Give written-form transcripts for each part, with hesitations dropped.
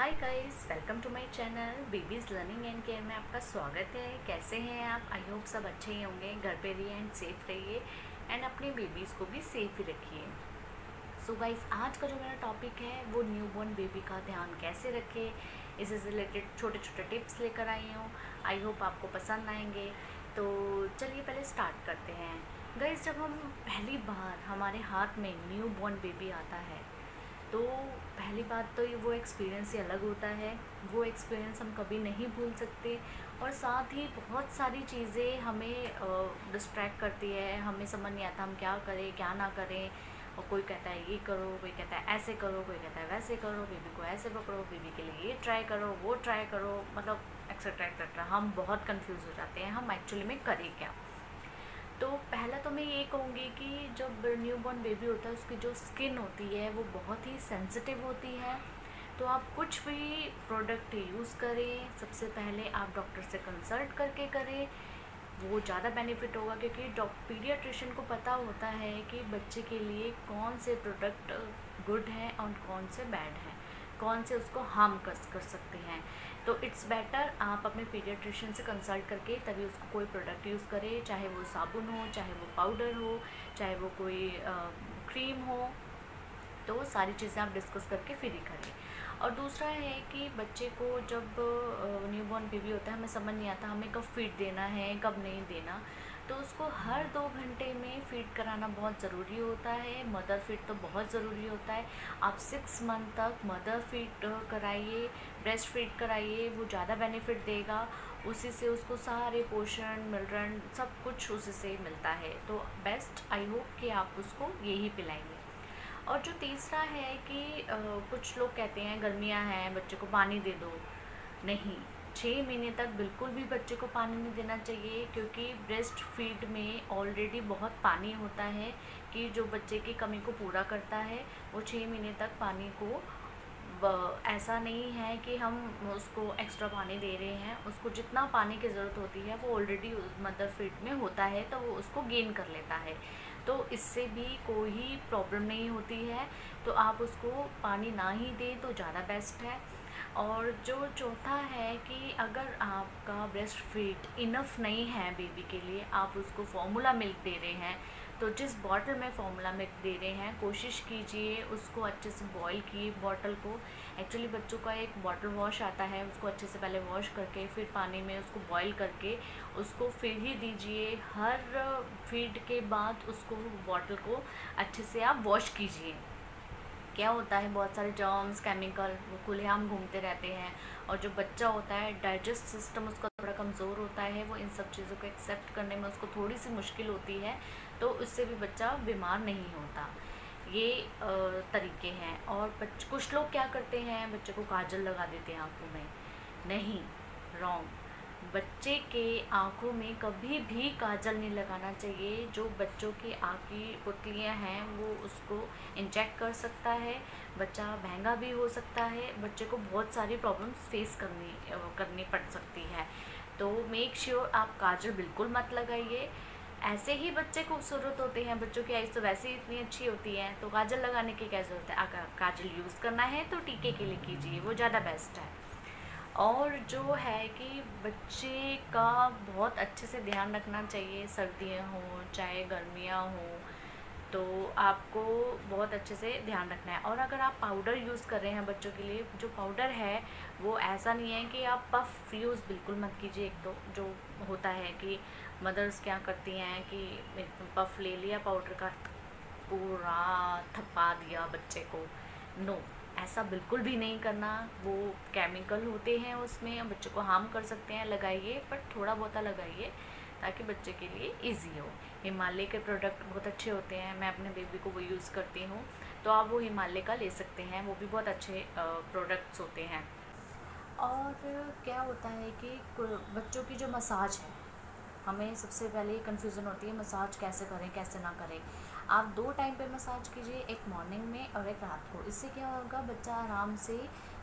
Hi guys, welcome to my channel babies learning and care में आपका स्वागत है। कैसे हैं आप? आई होप सब अच्छे ही होंगे। घर पे रहिए एंड सेफ रहिए एंड अपने बेबीज़ को भी सेफ ही रखिए। सो गाइस, आज का जो मेरा टॉपिक है वो न्यूबॉर्न बेबी का ध्यान कैसे रखें, इससे रिलेटेड छोटे छोटे टिप्स लेकर आई हूँ। आई होप आपको पसंद आएंगे। तो चलिए पहले स्टार्ट करते हैं। गाइस, जब हम पहली बार हमारे हाथ में न्यूबॉर्न बेबी आता है तो पहली बात तो ये वो एक्सपीरियंस ही अलग होता है। वो एक्सपीरियंस हम कभी नहीं भूल सकते। और साथ ही बहुत सारी चीज़ें हमें डिस्ट्रैक्ट करती है। हमें समझ नहीं आता हम क्या करें क्या ना करें। और कोई कहता है ये करो, कोई कहता है ऐसे करो, कोई कहता है वैसे करो, बेबी को ऐसे पकड़ो, बेबी के लिए ये ट्राई करो, वो ट्राई करो, मतलब एक्सेट्रा एक्सेट्रा। हम बहुत कंफ्यूज हो जाते हैं हम एक्चुअली में करें क्या। तो पहला तो मैं ये कहूँगी कि जब न्यूबॉर्न बेबी होता है उसकी जो स्किन होती है वो बहुत ही सेंसिटिव होती है। तो आप कुछ भी प्रोडक्ट यूज़ करें, सबसे पहले आप डॉक्टर से कंसल्ट करके करें, वो ज़्यादा बेनिफिट होगा। क्योंकि पीडियाट्रिशियन को पता होता है कि बच्चे के लिए कौन से प्रोडक्ट गुड हैं और कौन से बैड हैं, कौन से उसको हार्म कर सकते हैं। तो इट्स बेटर आप अपने पीडियाट्रिशियन से कंसल्ट करके तभी उसको कोई प्रोडक्ट यूज़ करें, चाहे वो साबुन हो, चाहे वो पाउडर हो, चाहे वो कोई क्रीम हो। तो वो सारी चीज़ें आप डिस्कस करके फिर ही करें। और दूसरा है कि बच्चे को जब न्यूबॉर्न बेबी होता है हमें समझ नहीं आता हमें कब फीड देना है कब नहीं देना। तो उसको हर 2 घंटे में फीड कराना बहुत ज़रूरी होता है। मदर फीड तो बहुत ज़रूरी होता है। आप 6 मंथ तक मदर फीड कराइए, ब्रेस्ट फीड कराइए, वो ज़्यादा बेनिफिट देगा। उसी से उसको सारे पोषण मिनरल सब कुछ उसी से मिलता है। तो बेस्ट आई होप कि आप उसको यही पिलाएंगे। और जो तीसरा है कि कुछ लोग कहते हैं गर्मियां हैं बच्चे को पानी दे दो। नहीं, 6 महीने तक बिल्कुल भी बच्चे को पानी नहीं देना चाहिए। क्योंकि ब्रेस्ट फीड में ऑलरेडी बहुत पानी होता है कि जो बच्चे की कमी को पूरा करता है। वो 6 महीने तक पानी को ऐसा नहीं है कि हम उसको एक्स्ट्रा पानी दे रहे हैं। उसको जितना पानी की ज़रूरत होती है वो ऑलरेडी मदर फीड में होता है, तो वो उसको गेन कर लेता है। तो इससे भी कोई प्रॉब्लम नहीं होती है। तो आप उसको पानी ना ही दें तो ज़्यादा बेस्ट है। और जो चौथा है कि अगर आपका ब्रेस्ट फीड इनफ नहीं है बेबी के लिए, आप उसको फॉर्मूला मिल्क दे रहे हैं, तो जिस बॉटल में फॉर्मूला मिल्क दे रहे हैं कोशिश कीजिए उसको अच्छे से बॉईल किए बॉटल को। एक्चुअली बच्चों का एक बॉटल वॉश आता है, उसको अच्छे से पहले वॉश करके फिर पानी में उसको बॉईल करके उसको फिर ही दीजिए। हर फीड के बाद उसको बॉटल को अच्छे से आप वॉश कीजिए। क्या होता है बहुत सारे जर्म्स केमिकल वो खुलेआम घूमते रहते हैं। और जो बच्चा होता है डाइजेस्ट सिस्टम उसका थोड़ा कमज़ोर होता है, वो इन सब चीज़ों को एक्सेप्ट करने में उसको थोड़ी सी मुश्किल होती है। तो उससे भी बच्चा बीमार नहीं होता। ये तरीके हैं। और कुछ लोग क्या करते हैं बच्चे को काजल लगा देते हैं आँखों में। नहीं, रॉन्ग। बच्चे के आँखों में कभी भी काजल नहीं लगाना चाहिए। जो बच्चों की आँख की पुतलियाँ हैं वो उसको इंजेक्ट कर सकता है। बच्चा महंगा भी हो सकता है, बच्चे को बहुत सारी प्रॉब्लम्स फेस करनी पड़ सकती है। तो मेक श्योर आप काजल बिल्कुल मत लगाइए। ऐसे ही बच्चे खूबसूरत होते हैं, बच्चों की आइज़ तो वैसे ही इतनी अच्छी होती हैं, तो काजल लगाने की क्या ज़रूरत है। अगर काजल यूज़ करना है तो टीके के लिए कीजिए, वो ज़्यादा बेस्ट है। और जो है कि बच्चे का बहुत अच्छे से ध्यान रखना चाहिए, सर्दियाँ हों चाहे गर्मियाँ हों, तो आपको बहुत अच्छे से ध्यान रखना है। और अगर आप पाउडर यूज़ कर रहे हैं बच्चों के लिए, जो पाउडर है वो ऐसा नहीं है कि आप पफ यूज़ बिल्कुल मत कीजिए। एक तो जो होता है कि मदर्स क्या करती हैं कि एकदम पफ ले लिया पाउडर का, पूरा थपा दिया बच्चे को। नो, ऐसा बिल्कुल भी नहीं करना। वो केमिकल होते हैं उसमें, बच्चे को हार्म कर सकते हैं। लगाइए बट थोड़ा बहुत लगाइए ताकि बच्चे के लिए इजी हो। हिमालय के प्रोडक्ट बहुत अच्छे होते हैं, मैं अपने बेबी को वो यूज़ करती हूँ। तो आप वो हिमालय का ले सकते हैं, वो भी बहुत अच्छे प्रोडक्ट्स होते हैं। और क्या होता है कि बच्चों की जो मसाज है, हमें सबसे पहले कन्फ्यूज़न होती है मसाज कैसे करें कैसे ना करें। आप 2 टाइम पे मसाज कीजिए, एक मॉर्निंग में और एक रात को। इससे क्या होगा, बच्चा आराम से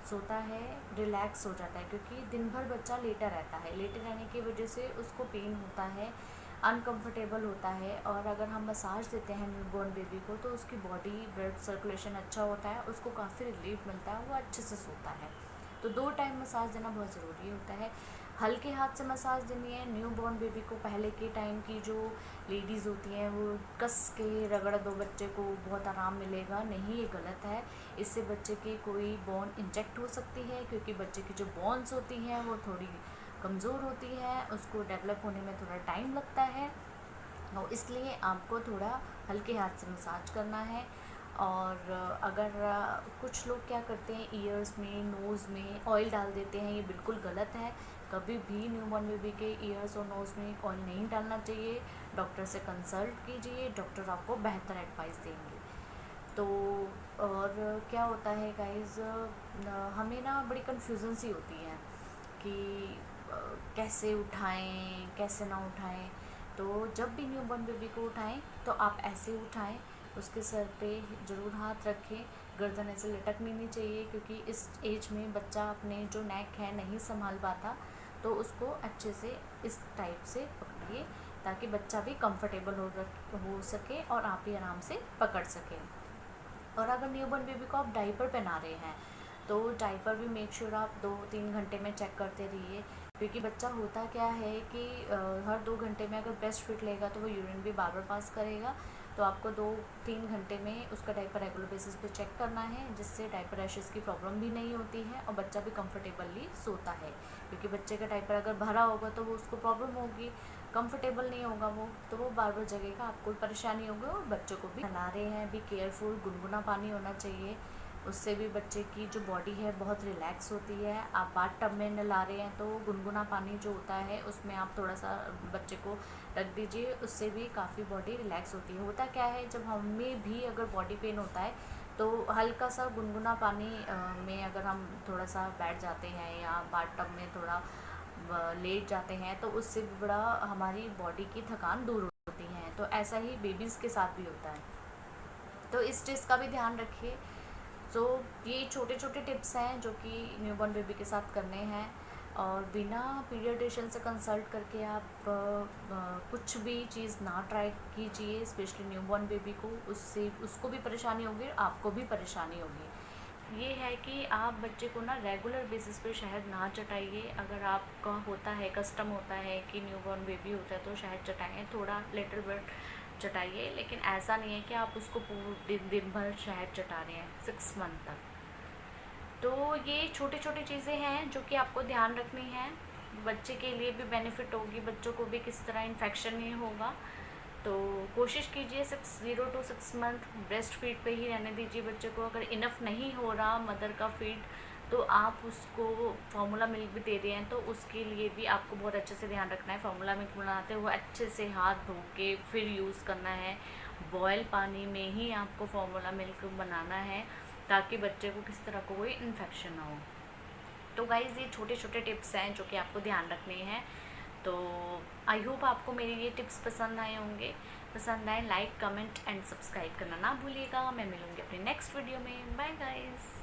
सोता है, रिलैक्स हो जाता है। क्योंकि दिन भर बच्चा लेटा रहता है, लेटे रहने की वजह से उसको पेन होता है, अनकंफर्टेबल होता है। और अगर हम मसाज देते हैं न्यूबॉर्न बेबी को तो उसकी बॉडी ब्लड सर्कुलेशन अच्छा होता है, उसको काफ़ी रिलीफ मिलता है, वो अच्छे से सोता है। तो 2 टाइम मसाज देना बहुत ज़रूरी होता है। हल्के हाथ से मसाज देनी है। न्यू बॉर्न बेबी को पहले के टाइम की जो लेडीज़ होती हैं वो कस के रगड़ दो बच्चे को, बहुत आराम मिलेगा, नहीं, ये गलत है। इससे बच्चे की कोई बोन इंजेक्ट हो सकती है, क्योंकि बच्चे की जो बोन्स होती हैं वो थोड़ी कमज़ोर होती है, उसको डेवलप होने में थोड़ा टाइम लगता है, और इसलिए आपको थोड़ा हल्के हाथ से मसाज करना है। और अगर कुछ लोग क्या करते हैं, ईयर्स में, नोज़ में ऑयल डाल देते हैं, ये बिल्कुल गलत है। कभी भी न्यूबॉर्न बेबी के ईयर्स और नोज़ में ऑयल नहीं डालना चाहिए। डॉक्टर से कंसल्ट कीजिए, डॉक्टर आपको बेहतर एडवाइस देंगे। तो और क्या होता है गाइज़, हमें ना बड़ी कन्फ्यूज़न सी होती है कि कैसे उठाएं, कैसे ना उठाएं। तो जब भी न्यूबॉर्न बेबी को उठाएं तो आप ऐसे उठाएं, उसके सर पे ज़रूर हाथ रखें, गर्दन ऐसे लटकनी नहीं चाहिए, क्योंकि इस एज में बच्चा अपने जो नेक है नहीं संभाल पाता। तो उसको अच्छे से इस टाइप से पकड़िए, ताकि बच्चा भी कंफर्टेबल हो सके और आप भी आराम से पकड़ सकें। और अगर न्यूबॉर्न बेबी को आप डाइपर पहना रहे हैं तो डाइपर भी मेक श्योर आप 2-3 घंटे में चेक करते रहिए, क्योंकि बच्चा होता क्या है कि हर 2 घंटे में अगर ब्रेस्ट फीड लेगा तो वो यूरिन भी बार बार पास करेगा। तो आपको 2-3 घंटे में उसका डाइपर रेगुलर बेसिस पे चेक करना है, जिससे डाइपर रैशेस की प्रॉब्लम भी नहीं होती है और बच्चा भी कंफर्टेबली सोता है। क्योंकि बच्चे का डाइपर अगर भरा होगा तो वो उसको प्रॉब्लम होगी, कंफर्टेबल नहीं होगा वो, तो वो बार बार जगेगा, आपको परेशानी होगी और बच्चों को भी। नला रहे हैं भी केयरफुल, गुनगुना पानी होना चाहिए, उससे भी बच्चे की जो बॉडी है बहुत रिलैक्स होती है। आप बाथ टब में नला रहे हैं तो गुनगुना पानी जो होता है उसमें आप थोड़ा सा बच्चे को रख दीजिए, उससे भी काफ़ी बॉडी रिलैक्स होती है। होता क्या है, जब हमें भी अगर बॉडी पेन होता है तो हल्का सा गुनगुना पानी में अगर हम थोड़ा सा बैठ जाते हैं या बाथ टब में थोड़ा लेट जाते हैं, तो उससे भी बड़ा हमारी बॉडी की थकान दूर होती है। तो ऐसा ही बेबीज़ के साथ भी होता है, तो इस चीज़ का भी ध्यान रखिए। सो ये छोटे छोटे टिप्स हैं जो कि न्यूबॉर्न बेबी के साथ करने हैं, और बिना पीडियाट्रिशियन से कंसल्ट करके आप कुछ भी चीज़ ना ट्राई कीजिए, स्पेशली न्यूबॉर्न बेबी को, उससे उसको भी परेशानी होगी और आपको भी परेशानी होगी। ये है कि आप बच्चे को ना रेगुलर बेसिस पे शहद ना चटाइए। अगर आपका होता है, कस्टम होता है कि न्यूबॉर्न बेबी होता है तो शहद चटाएं, थोड़ा लिटिल बिट चटाइए, लेकिन ऐसा नहीं है कि आप उसको पूरे दिन भर शहद चटा रहे हैं 6 मंथ तक। तो ये छोटी छोटी चीज़ें हैं जो कि आपको ध्यान रखनी है, बच्चे के लिए भी बेनिफिट होगी, बच्चों को भी किस तरह इन्फेक्शन नहीं होगा। तो कोशिश कीजिए 0 to 6 मंथ ब्रेस्ट फीड पे ही रहने दीजिए बच्चे को। अगर इनफ नहीं हो रहा मदर का फीड तो आप उसको फार्मूला मिल्क भी दे रहे हैं तो उसके लिए भी आपको बहुत अच्छे से ध्यान रखना है। फार्मूला मिल्क बनाते हुए अच्छे से हाथ धो के फिर यूज़ करना है। बॉयल पानी में ही आपको फार्मूला मिल्क बनाना है, ताकि बच्चे को किस तरह को कोई इन्फेक्शन ना हो। तो गाइज़ ये छोटे छोटे टिप्स हैं जो कि आपको ध्यान रखने हैं। तो आई होप आपको मेरे ये टिप्स पसंद आए होंगे। पसंद आए लाइक, कमेंट एंड सब्सक्राइब करना ना भूलिएगा। मैं मिलूँगी अपने नेक्स्ट वीडियो में। Bye guys.